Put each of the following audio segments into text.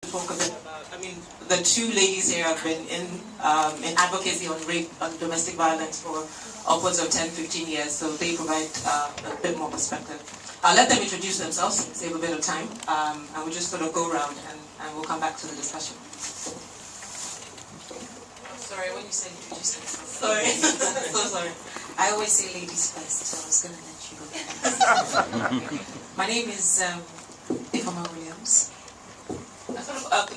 talk a bit about, the two ladies here have been in advocacy on rape and domestic violence for upwards of 10, 15 years, so they provide a bit more perspective. I'll let them introduce themselves, save a bit of time, and we'll just sort of go around and we'll come back to the discussion. Sorry, when you said introduce themselves. Sorry. So sorry. I always say ladies first, so I was going to let you go. My name is Ifeoma Williams.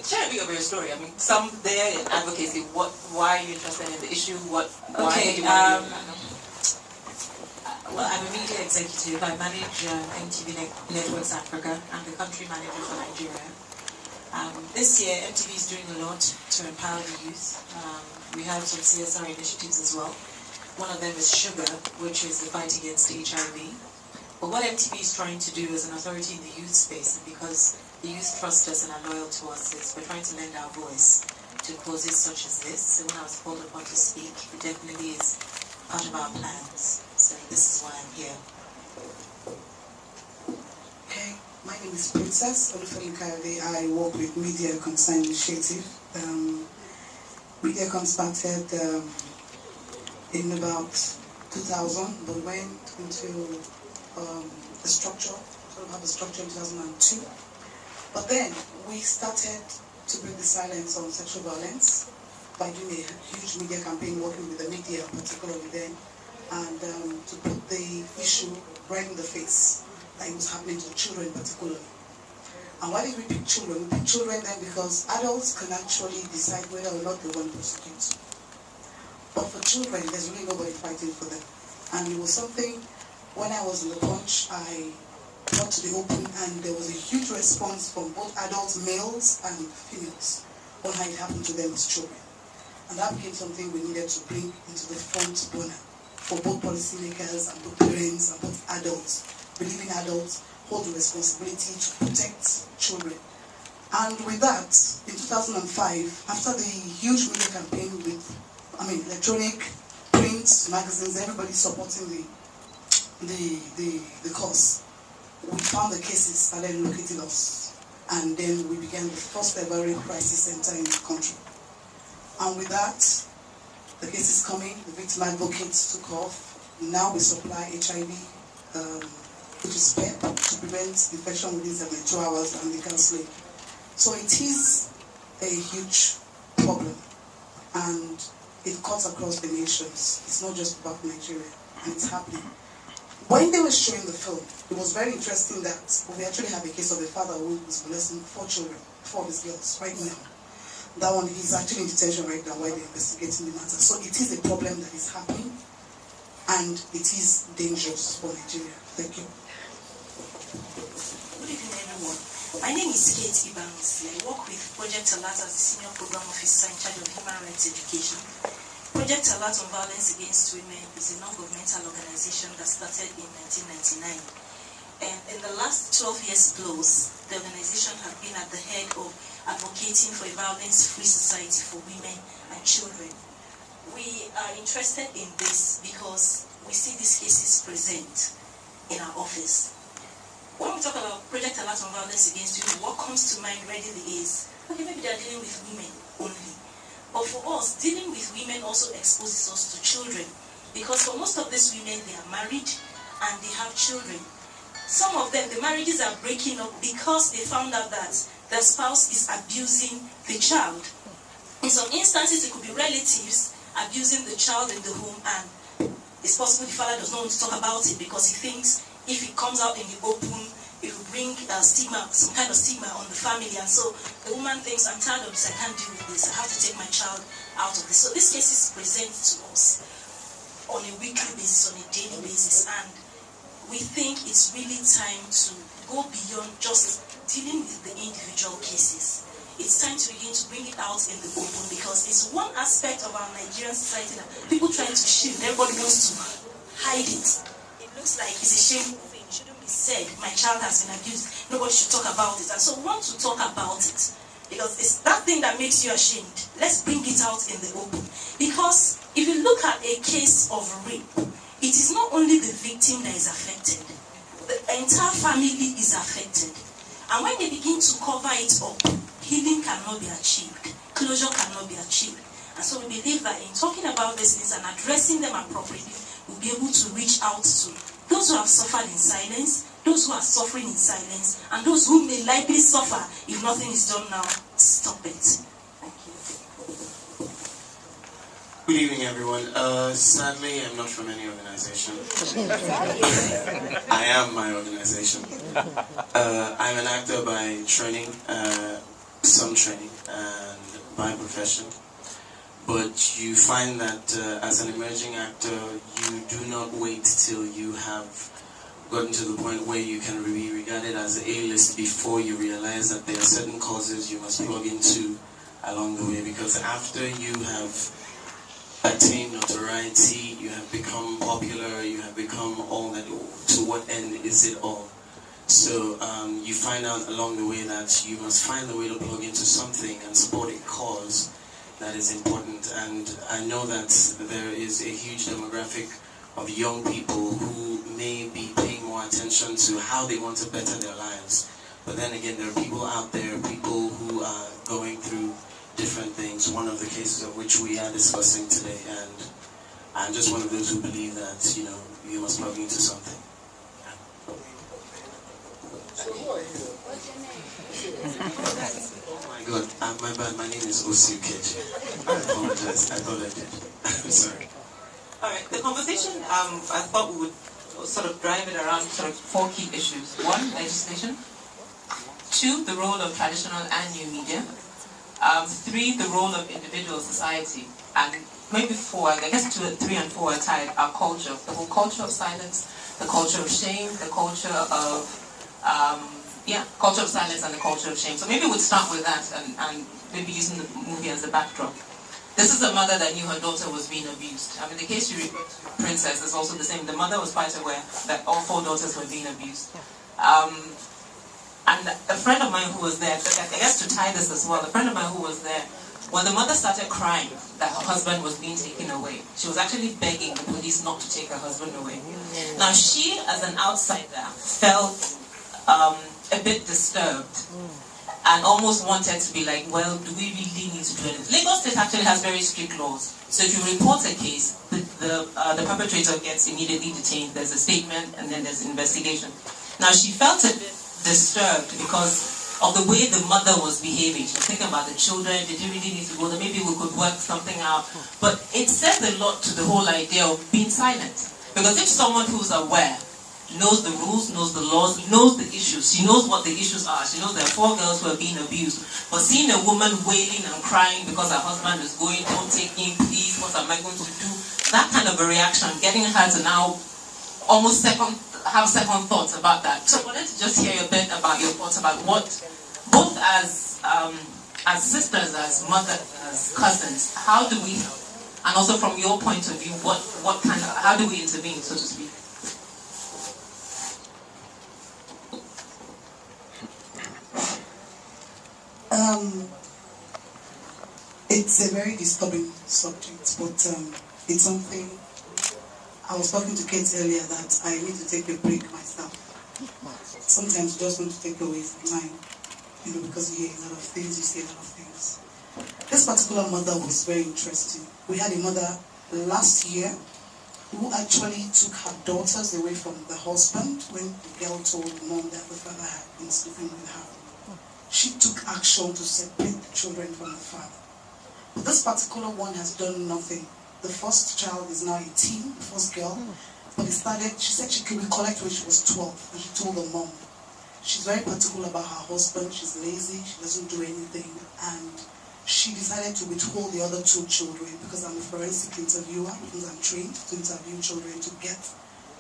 Share a bit of your story. Some there in advocacy. Why are you interested in the issue? Why did you want to do that? Well, I'm a media executive. I manage MTV Networks Africa. I'm the country manager for Nigeria. This year, MTV is doing a lot to empower the youth. We have some CSR initiatives as well. One of them is Sugar, which is the fight against HIV. But what MTV is trying to do as an authority in the youth space, because the youth trust us and are loyal to us, is we're trying to lend our voice to causes such as this. So when I was called upon to speak, it definitely is part of our plans. So this is why I'm here. Okay, my name is Princess Olufemi-Kayode. I work with Media Concern Initiative. MediaCon started in about 2000, but went into the structure, sort of have a structure in 2002. But then we started to bring the silence on sexual violence by doing a huge media campaign, working with the media particularly then, and to put the issue right in the face that it was happening to children particularly. And why did we pick children? We picked children then because adults can actually decide whether or not they want to prosecute. But for children, there's really nobody fighting for them. And it was something, when I was in the Punch, I brought to the open, and there was a huge response from both adults, males and females, on how it happened to them as children. And that became something we needed to bring into the front burner for both policymakers and both parents and both adults. Believing adults hold the responsibility to protect children. And with that, in 2005, after the huge media campaign with, electronic, print, magazines, everybody supporting the cause, we found the cases started locating us. And then we began the first ever rape crisis center in the country. And with that, the cases coming, the victim advocates took off. Now we supply HIV, which is PEP, to prevent infection within 72 hours and legal slave. So it is a huge problem, and it cuts across the nations. It's not just about Nigeria, and it's happening. When they were showing the film, it was very interesting that we actually have a case of a father who was molesting 4 children, 4 of his girls, right now. That one, he's actually in detention right now while they're investigating the matter. So it is a problem that is happening, and it is dangerous for Nigeria. Thank you. Good evening, everyone. My name is Ibeanusi. I work with Project Alert as the Senior Program Officer in charge of Human Rights Education. Project Alert on Violence Against Women is a non-governmental organization that started in 1999. And in the last 12 years plus, the organization has been at the head of advocating for a violence-free society for women and children. We are interested in this because we see these cases present in our office. When we talk about Project Alert on Violence Against Women, what comes to mind readily is, okay, maybe they're dealing with women only. But for us, dealing with women also exposes us to children. Because for most of these women, they are married and they have children. Some of them, the marriages are breaking up because they found out that their spouse is abusing the child. In some instances, it could be relatives abusing the child in the home, and it's possible the father does not want to talk about it because he thinks if it comes out in the open, it will bring stigma, some kind of stigma on the family. And so the woman thinks, I'm tired of this, I can't deal with this, I have to take my child out of this. So this case is presented to us on a weekly basis, on a daily basis, and we think it's really time to go beyond just dealing with the individual cases. It's time to begin to bring it out in the open, because it's one aspect of our Nigerian society that people try to shield. Everybody wants to hide it. It looks like it's a shameful thing. It shouldn't be said. My child has been abused. Nobody should talk about it. And so we want to talk about it, because it's that thing that makes you ashamed. Let's bring it out in the open. Because if you look at a case of rape, it is not only the victim that is affected. The entire family is affected. And when they begin to cover it up, healing cannot be achieved, closure cannot be achieved. And so we believe that in talking about these things and addressing them appropriately, we'll be able to reach out to those who have suffered in silence, those who are suffering in silence, and those who may likely suffer if nothing is done now. Stop it. Thank you. Good evening, everyone. Sadly, I'm not from any organization. I am my organization. I'm an actor by training, some training, and by profession. But you find that as an emerging actor, you do not wait till you have gotten to the point where you can be regarded as A-list before you realize that there are certain causes you must plug into along the way. Because after you have attained notoriety, you have become popular, you have become all that, to what end is it all? So you find out along the way that you must find a way to plug into something and support a cause that is important. And I know that there is a huge demographic of young people who may be paying more attention to how they want to better their lives. But then again, there are people out there, people who are going through different things, one of the cases of which we are discussing today. And I'm just one of those who believe that, you know, you must plug into something. So who are you? What's your name? Oh my God, my bad, my name is Osi Ukeji. I apologize, I thought I did. I'm sorry. Alright, the conversation, I thought we would sort of drive it around sort of 4 key issues. 1, legislation. 2, the role of traditional and new media. 3, the role of individual society. And maybe 4, I guess 2, 3 and 4 are tied, our culture. The whole culture of silence, the culture of shame, the culture of, culture of silence and the culture of shame. So maybe we'll start with that and maybe using the movie as a backdrop. This is a mother that knew her daughter was being abused. I mean, the case you referred to, Princess, is also the same. The mother was quite aware that all 4 daughters were being abused. And a friend of mine who was there, I guess to tie this as well, a friend of mine who was there, when the mother started crying that her husband was being taken away, she was actually begging the police not to take her husband away. Now she, as an outsider, felt a bit disturbed and almost wanted to be like, well, do we really need to do anything? Lagos State actually has very strict laws. So if you report a case, the perpetrator gets immediately detained. There's a statement and then there's an investigation. Now she felt a bit disturbed because of the way the mother was behaving. She was thinking about the children, did you really need to go there? Maybe we could work something out. But it says a lot to the whole idea of being silent. Because if someone who's aware, knows the rules, knows the laws, knows the issues, she knows what the issues are, she knows there are 4 girls who are being abused, but seeing a woman wailing and crying because her husband is going, don't take him, please, what am I going to do? That kind of a reaction, getting her to now almost have second thoughts about that. So I wanted to just hear a bit about your thoughts about what, both as sisters, as mothers, as cousins, how do we help? And also from your point of view, how do we intervene, so to speak? It's a very disturbing subject, but it's something. I was talking to Kate earlier that I need to take a break myself. Sometimes you just want to take away some time, because you hear a lot of things, you see a lot of things. This particular mother was very interesting. We had a mother last year who actually took her daughters away from the husband when the girl told mom that the father had been sleeping with her. She took action to separate the children from the father. But this particular one has done nothing. The first child is now 18, the first girl. But she said she could recollect when she was 12, and she told her mom. She's very particular about her husband, she's lazy, she doesn't do anything, and she decided to withhold the other 2 children because I'm a forensic interviewer, because I'm trained to interview children to get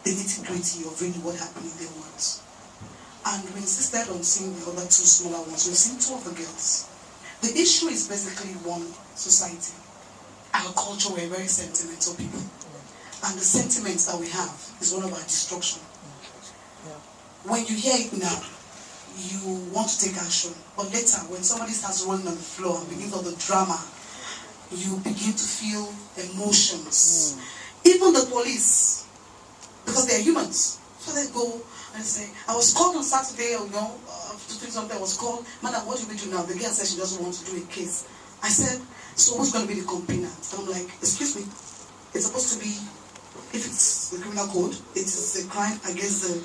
the nitty-gritty of really what happened in their words. And we insisted on seeing the other 2 smaller ones. We've seen 2 of the girls. The issue is basically one society. Our culture, we're very sentimental people. And the sentiments that we have is one of our destruction. When you hear it now, you want to take action. But later, when somebody starts rolling on the floor and begins all the drama, you begin to feel emotions. Even the police, because they're humans. So they go and say, I was called on Saturday, something, I was called, madam, what do we do now? The girl said she doesn't want to do a case. I said, so who's going to be the complainant? And I'm like, excuse me, it's supposed to be, if it's the criminal code, it is a crime against the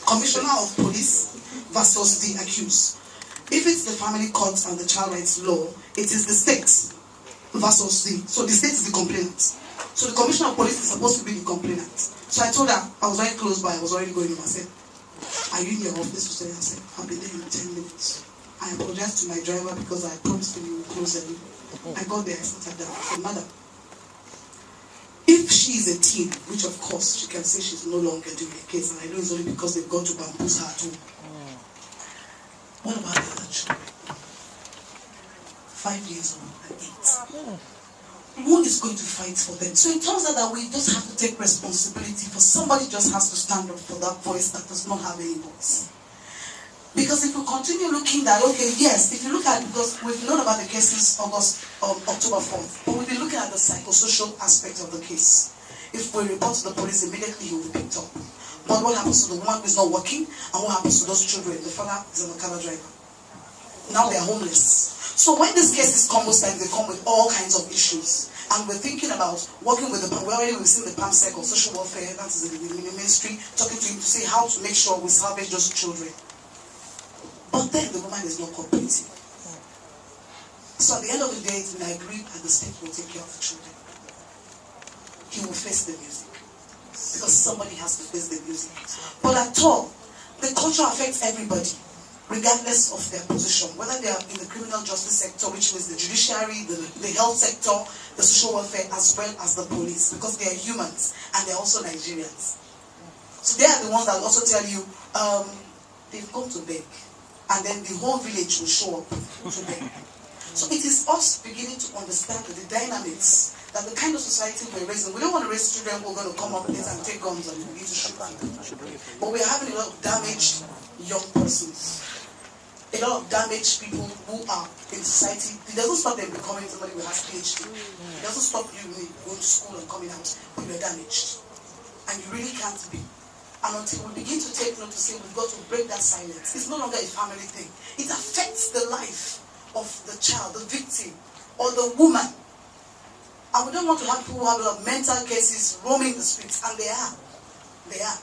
commissioner of police versus the accused. If it's the family court and the child rights law, it is the state versus so the state is the complainant. So the commissioner of police is supposed to be the complainant. So I told her, I was very close by, I was already going home. I said, are you in your office today? I said, I'll be there in 10 minutes. I apologized to my driver because I promised him we would close early. I got there, I sat her down. I said, madam, if she is a teen, which of course she can say she's no longer doing a case, and I know it's only because they've gone to bamboozle her too. What about the other children? 5 years old and 8. Who is going to fight for them? So it turns out that we just have to take responsibility for somebody just has to stand up for that voice that does not have any voice. Because if we continue looking at, okay, yes, if you look at, because we've known about the cases October 4th, but we've been looking at the psychosocial aspect of the case. If we report to the police, immediately he will be picked up. But what happens to the woman who is not working, and what happens to those children? The father is a car driver. Now they are homeless. So when these cases come, most times they come with all kinds of issues. And we're thinking about working with we've seen the PAMSEC or social welfare, that is in the ministry, talking to him to see how to make sure we salvage those children. But then the woman is not cooperating. So at the end of the day, it's been agreed that the state will take care of the children. He will face the music. Because somebody has to face the music. But at all, the culture affects everybody, regardless of their position. Whether they are in the criminal justice sector, which means the judiciary, the health sector, the social welfare, as well as the police. Because they are humans, and they're also Nigerians. So they are the ones that will also tell you, they've gone to beg. And then the whole village will show up to beg. So it is us beginning to understand the dynamics, that the kind of society we're raising, we don't want to raise children who are going to come up with this and take guns and begin to shoot people. But we're having a lot of damaged young persons. A lot of damaged people who are in society. It doesn't stop them becoming somebody who has PhD. It doesn't stop you going to school and coming out, but you're damaged. And you really can't be. And until we begin to take note to say we've got to break that silence, it's no longer a family thing. It affects the life of the child, the victim, or the woman. And we don't want to have people who have a lot of mental cases roaming the streets, and they are. They are.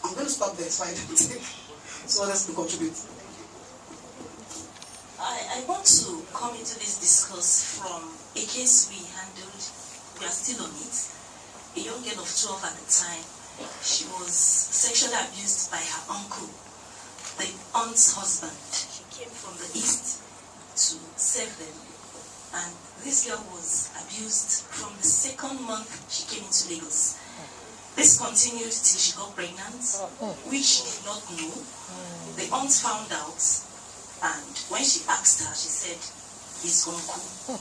I'm going to stop there so I don't take so others to contribute. I want to come into this discourse from a case we handled. We are still on it. A young girl of 12 at the time. She was sexually abused by her uncle, the aunt's husband. She came from the east to save them. And this girl was abused from the second month she came into Lagos. This continued till she got pregnant, which she did not know. The aunt found out, and when she asked her, she said, his uncle.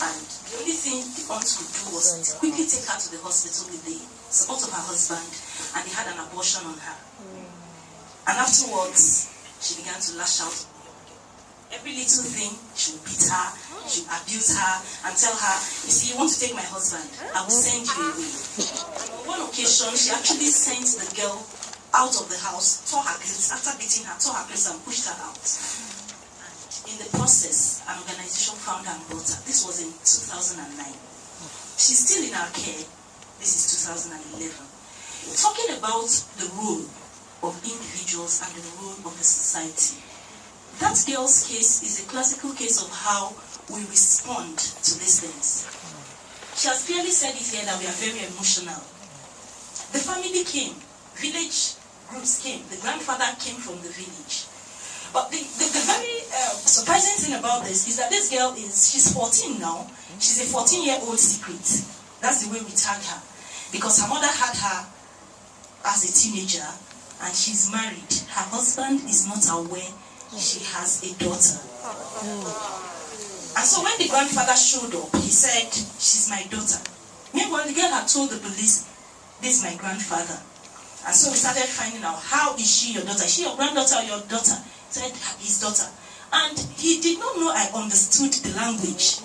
And the only thing the aunt could do was to quickly take her to the hospital with the support of her husband, and they had an abortion on her. And afterwards, she began to lash out. Every little thing, she would beat her, she would abuse her, and tell her, you see, you want to take my husband, I will send you away. And on one occasion, she actually sent the girl out of the house, tore her clothes, after beating her, tore her clothes and pushed her out. In the process, an organization found her and brought her. This was in 2009. She's still in our care. This is 2011. Talking about the role of individuals and the role of the society. That girl's case is a classical case of how we respond to these things. She has clearly said it here that we are very emotional. The family came. Village groups came. The grandfather came from the village. But the very surprising thing about this is that this girl she's 14 now. She's a 14-year-old secret. That's the way we tag her. Because her mother had her as a teenager and she's married. Her husband is not aware she has a daughter. And so when the grandfather showed up, he said, she's my daughter. Meanwhile, the girl had told the police, this is my grandfather. And so we started finding out, how is she your daughter? Is she your granddaughter or your daughter? Said his daughter. And he did not know I understood the language.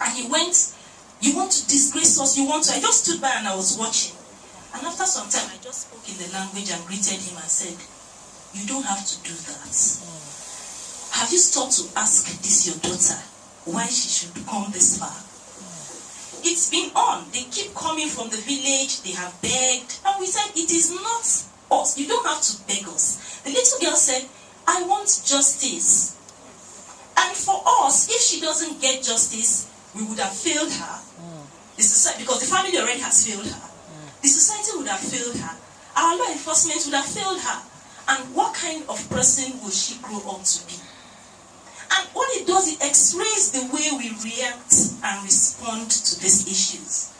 And he went, you want to disgrace us, you want to... I just stood by and I was watching. And after some time, I just spoke in the language and greeted him and said, You don't have to do that. Have you stopped to ask this your daughter why she should come this far? It's been on. They keep coming from the village. They have begged. And we said, it is not us. You don't have to beg us. The little girl said, I want justice. And for us, if she doesn't get justice, we would have failed her. The society, because the family already has failed her. The society would have failed her. Our law enforcement would have failed her. And what kind of person will she grow up to be? And what it does, it x-rays the way we react and respond to these issues.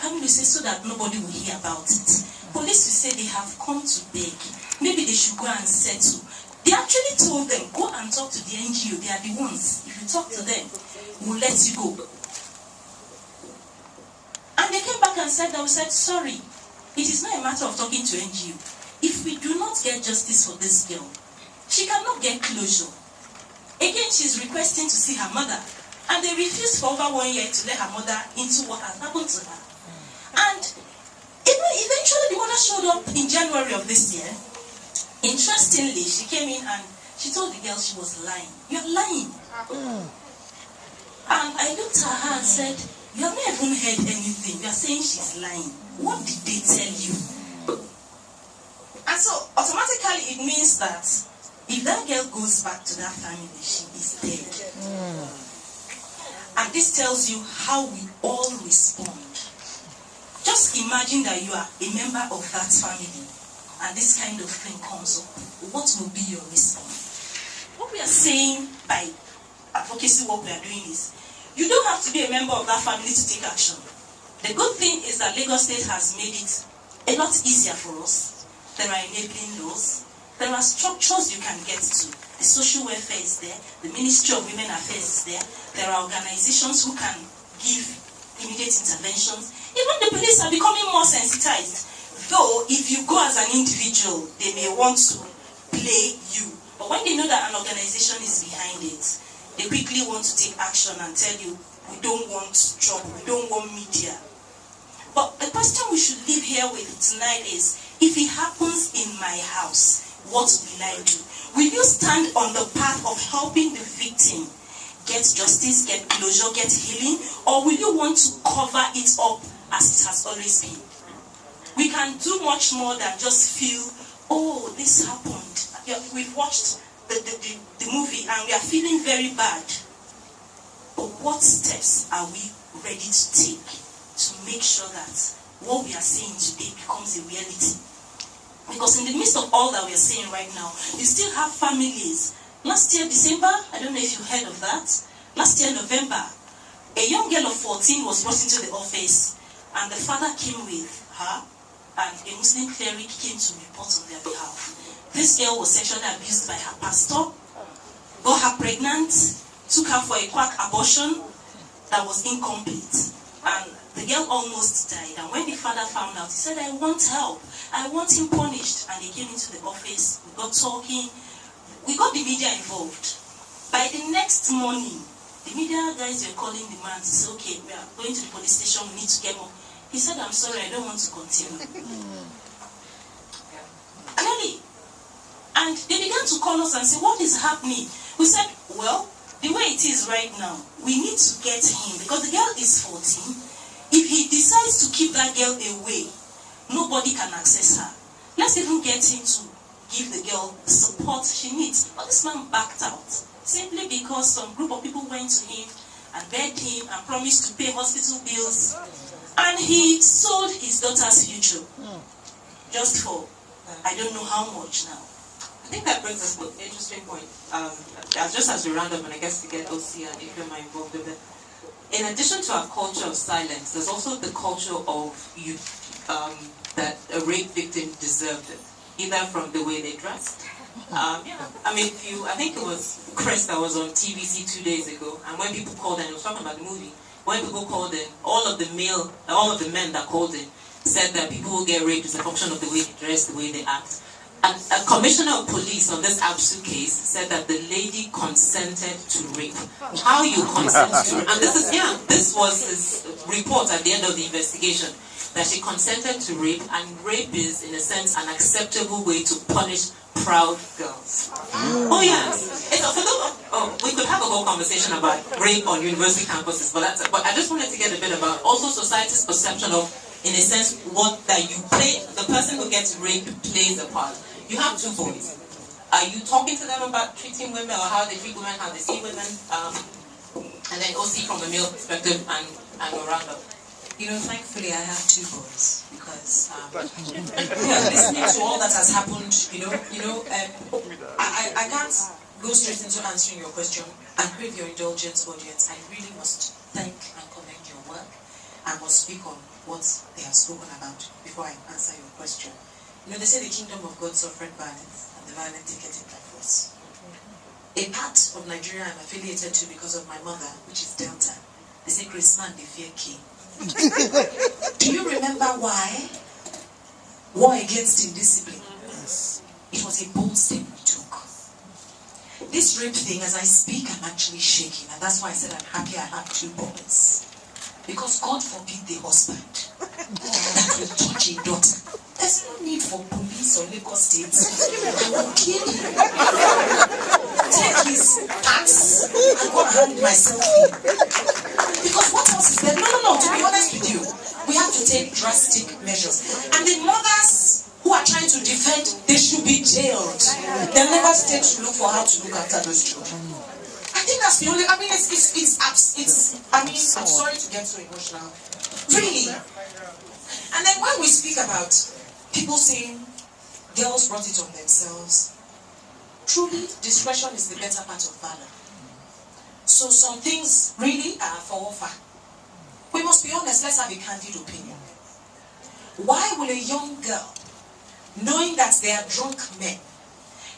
Family say so that nobody will hear about it. Police will say they have come to beg. Maybe they should go and settle. They actually told them, go and talk to the NGO. They are the ones. If you talk to them, we'll let you go. And they came back and said, sorry, it is not a matter of talking to NGO. If we do not get justice for this girl, she cannot get closure. Again, she's requesting to see her mother. And they refused for over 1 year to let her mother into what has happened to her. And eventually the mother showed up in January of this year. Interestingly, she came in and she told the girl she was lying. You're lying. And I looked at her and said, you have not even heard anything. You are saying she's lying. What did they tell you? And so automatically it means that if that girl goes back to that family, she is dead. And this tells you how we all respond. Just imagine that you are a member of that family and this kind of thing comes up. What will be your response? What we are saying by advocacy, what we are doing is, you don't have to be a member of that family to take action. The good thing is that Lagos State has made it a lot easier for us. There are enabling laws. There are structures you can get to. The social welfare is there. The Ministry of Women Affairs is there. There are organizations who can give immediate interventions. Even the police are becoming more sensitized. Though, if you go as an individual, they may want to play you. But when they know that an organization is behind it, they quickly want to take action and tell you, we don't want trouble, we don't want media. But the question we should leave here with tonight is, if it happens in my house, what will I do? Will you stand on the path of helping the victim get justice, get closure, get healing? Or will you want to cover it up as it has always been? We can do much more than just feel, oh, this happened. Yeah, we've watched the movie and we are feeling very bad. But what steps are we ready to take to make sure that what we are saying today becomes a reality? Because in the midst of all that we are saying right now, you still have families. Last year, December, I don't know if you heard of that. Last year, November, a young girl of 14 was brought into the office and the father came with her and a Muslim cleric came to report on their behalf. This girl was sexually abused by her pastor, got her pregnant, took her for a quack abortion that was incomplete. And the girl almost died. And when the father found out, he said, I want help. I want him punished. And they came into the office. We got talking. We got the media involved. By the next morning, the media guys were calling the man to say, okay, we are going to the police station. We need to get more. He said, I'm sorry, I don't want to continue. Clearly. And they began to call us and say, what is happening? We said, well, the way it is right now, we need to get him. Because the girl is 14. If he decides to keep that girl away, nobody can access her. Let's even get him to give the girl the support she needs. But this man backed out, simply because some group of people went to him and begged him and promised to pay hospital bills. And he sold his daughter's future. Just for, I don't know how much now. I think that brings us to an interesting point. Just as we round up, and I guess to get OC and Ifema involved with it. In addition to our culture of silence, there's also the culture of you that a rape victim deserved it, either from the way they dressed. I mean, I think it was Chris that was on TVC 2 days ago, and when people called in, he was talking about the movie. When people called in, all of the men that called in said that people who get raped is a function of the way they dress, the way they act. And a commissioner of police on this Absu case said that the lady consented to rape. How you consent to rape? And this was his report at the end of the investigation. that she consented to rape, and rape is, in a sense, an acceptable way to punish proud girls. Oh yes. We could have a whole conversation about rape on university campuses, but I just wanted to get a bit about also society's perception of, in a sense, the person who gets raped plays a part. You have two boys. Are you talking to them about treating women, or how they treat women, how they see women, and then also from a male perspective and around up? You know, thankfully I have two boys, because listening to all that has happened, I can't go straight into answering your question. I crave your indulgence, audience. I really must thank and commend your work. I must speak on what they have spoken about before I answer your question. You know, they say the kingdom of God suffered violence, and the violent take it by force. A part of Nigeria I'm affiliated to because of my mother, which is Delta. They say Chris man, they fear king. Do you remember why? War against indiscipline. It was a bold step we took. This rape thing, as I speak, I'm actually shaking, and that's why I said I'm happy I have two boys. Because God forbid the husband that will touch a daughter. There's no need for police or Lagos State. I will kill him. Take his axe and go and hang myself in. Because what else is there? No, to be honest with you, we have to take drastic measures. And the mothers who are trying to defend, they should be jailed. The Lagos State should look for how to look after those children. I think that's the only, I'm sorry to get so emotional. Really. And then when we speak about people saying girls brought it on themselves, truly, discretion is the better part of valor. So some things really are for offer. We must be honest, let's have a candid opinion. Why will a young girl, knowing that they are drunk men,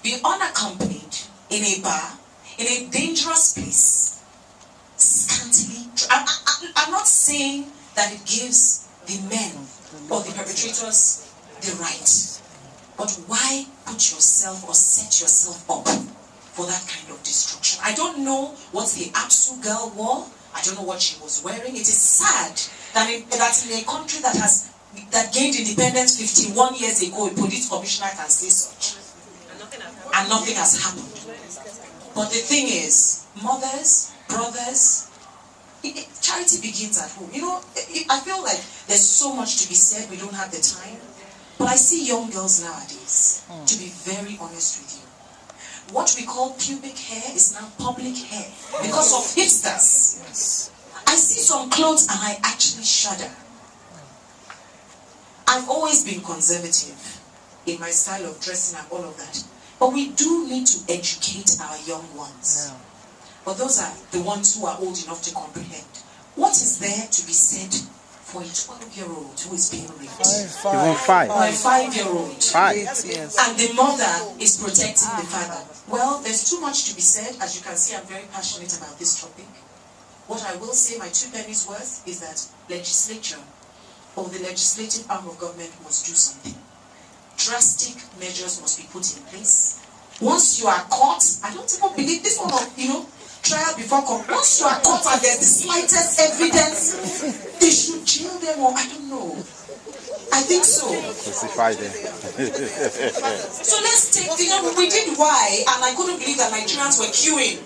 be unaccompanied in a bar, in a dangerous place, scantily? I'm not saying that it gives the men or the perpetrators the right, but why put yourself or set yourself up for that kind of destruction? I don't know what the Apsu girl wore. I don't know what she was wearing. It is sad that in a country that gained independence 51 years ago, a police commissioner can say such, and nothing has happened. But the thing is, mothers, brothers, charity begins at home. You know, I feel like there's so much to be said. We don't have the time. But I see young girls nowadays, to be very honest with you, what we call pubic hair is now public hair because of hipsters. Yes. I see some clothes and I actually shudder. I've always been conservative in my style of dressing and all of that. But we do need to educate our young ones. Yeah. But those are the ones who are old enough to comprehend. What is there to be said for a 12-year-old who is being raped? Five. Or a 5-year-old. Yes. And the mother is protecting the father. Well, there's too much to be said. As you can see, I'm very passionate about this topic. What I will say, my 2 pennies worth, is that legislature or the legislative arm of government must do something. Drastic measures must be put in place. Once you are caught, I don't even believe this one of, trial before court. Once you are caught and there's the slightest evidence, they should jail them, or I don't know. I think so. So let's take, we did why, and I couldn't believe that Nigerians were queuing.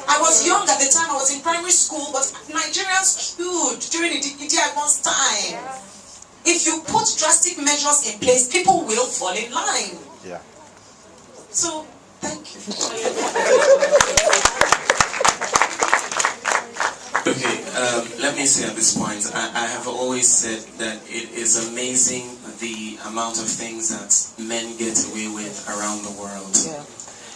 I was young at the time, I was in primary school, but Nigerians queued during the Ibeanusi time. If you put drastic measures in place, people will fall in line. Yeah. So, thank you. Okay, let me say at this point, I have always said that it is amazing the amount of things that men get away with around the world. Yeah.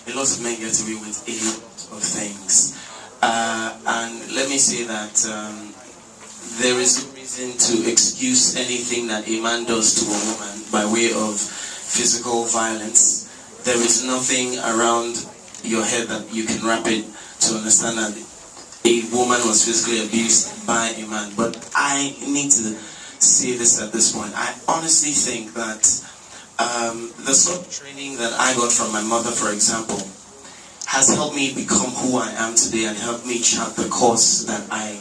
A lot of men get away with a lot of things. And let me say that there is no reason to excuse anything that a man does to a woman by way of physical violence. There is nothing around your head that you can wrap it to understand that a woman was physically abused by a man. But I need to say this at this point. I honestly think that the sort of training that I got from my mother, for example, has helped me become who I am today and helped me chart the course that I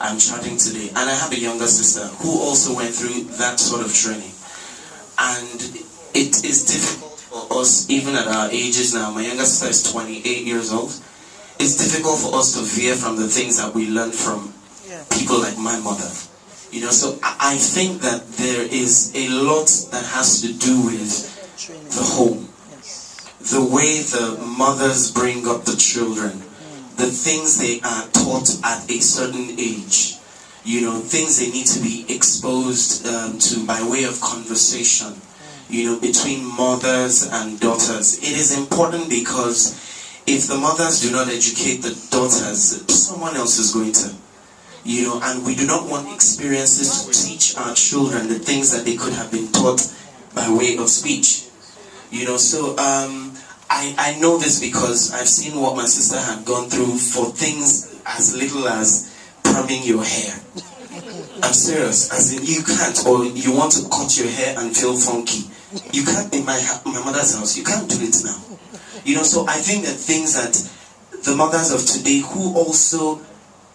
I'm charting today. And I have a younger sister who also went through that sort of training. And it is difficult for us, even at our ages now. My younger sister is 28 years old. It's difficult for us to veer from the things that we learned from people like my mother. You know, so I think that there is a lot that has to do with the home. The way the mothers bring up the children. The things they are taught at a certain age. You know, things they need to be exposed to by way of conversation. You know, between mothers and daughters. It is important because if the mothers do not educate the daughters, someone else is going to. You know, and we do not want experiences to teach our children the things that they could have been taught by way of speech. You know, so I know this because I've seen what my sister had gone through for things as little as perming your hair. I'm serious. As in, you can't, or you want to cut your hair and feel funky. You can't in my mother's house. You can't do it now. You know, so I think that things that the mothers of today who also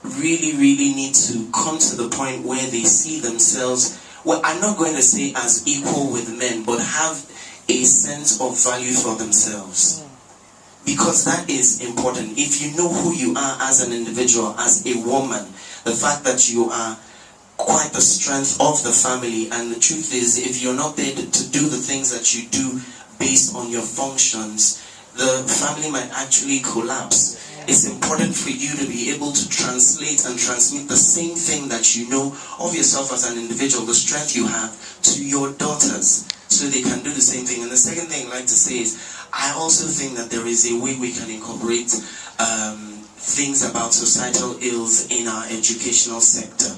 really need to come to the point where they see themselves, well, I'm not going to say as equal with men, but have a sense of value for themselves. Because that is important. If you know who you are as an individual, as a woman, the fact that you are quite the strength of the family, and the truth is, if you're not there to do the things that you do based on your functions, the family might actually collapse. It's important for you to be able to translate and transmit the same thing that you know of yourself as an individual, the strength you have, to your daughters, so they can do the same thing. And the second thing I'd like to say is, I also think that there is a way we can incorporate things about societal ills in our educational sector.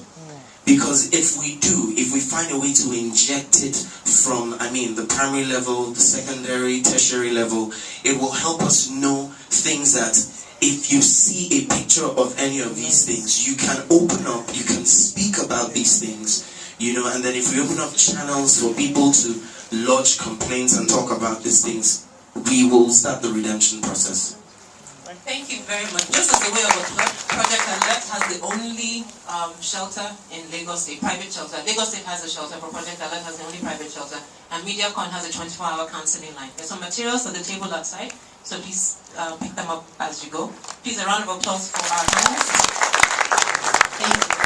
Because if we find a way to inject it from, the primary level, the secondary, tertiary level, it will help us know things that if you see a picture of any of these things, you can open up, you can speak about these things, you know, and then if we open up channels for people to lodge complaints and talk about these things, we will start the redemption process. Thank you very much. Just as a way of a plug, Project Alert has the only shelter in Lagos State, private shelter. Lagos State has a shelter, but Project Alert has the only private shelter. And MediaCon has a 24-hour counseling line. There's some materials on the table outside, so please pick them up as you go. Please, a round of applause for our panelists. Thank you.